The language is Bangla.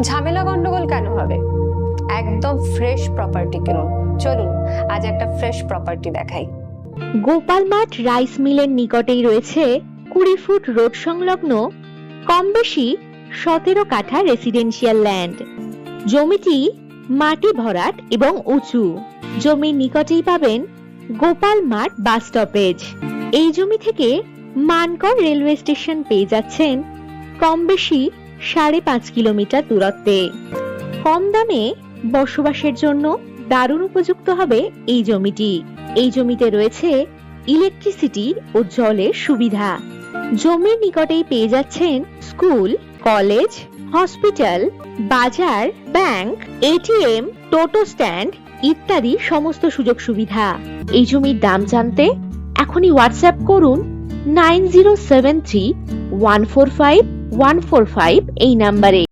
ঝামেলা গন্ডগোল কেন হবে? একদম ফ্রেশ প্রপার্টি কিনুন। চলুন আজ একটা ফ্রেশ প্রপার্টি দেখাই। গোপাল মাঠ রাইস মিলের নিকটেই রয়েছে 20 ফুট রোড সংলগ্ন কম বেশি 17 কাঠা রেসিডেন্সিয়াল ল্যান্ড। জমিটি মাটি ভরাট এবং উঁচু। জমির নিকটেই পাবেন গোপাল মাঠ বাস স্টপেজ। এই জমি থেকে মানকর রেলওয়ে স্টেশন পেয়ে যাচ্ছেন কম বেশি 5.5 কিলোমিটার দূরত্বে। কম দামে বসবাসের জন্য দারুণ উপযুক্ত হবে এই জমিটি। এই জমিতে রয়েছে ইলেকট্রিসিটি ও জলের সুবিধা। জমির নিকটেই পেয়ে যাচ্ছেন স্কুল, কলেজ, হসপিটাল, বাজার, ব্যাংক, এটিএম, টোটো স্ট্যান্ড ইত্যাদি সমস্ত সুযোগ সুবিধা। এই জমির দাম জানতে এখনই হোয়াটসঅ্যাপ করুন 9073145145 এই নাম্বারে।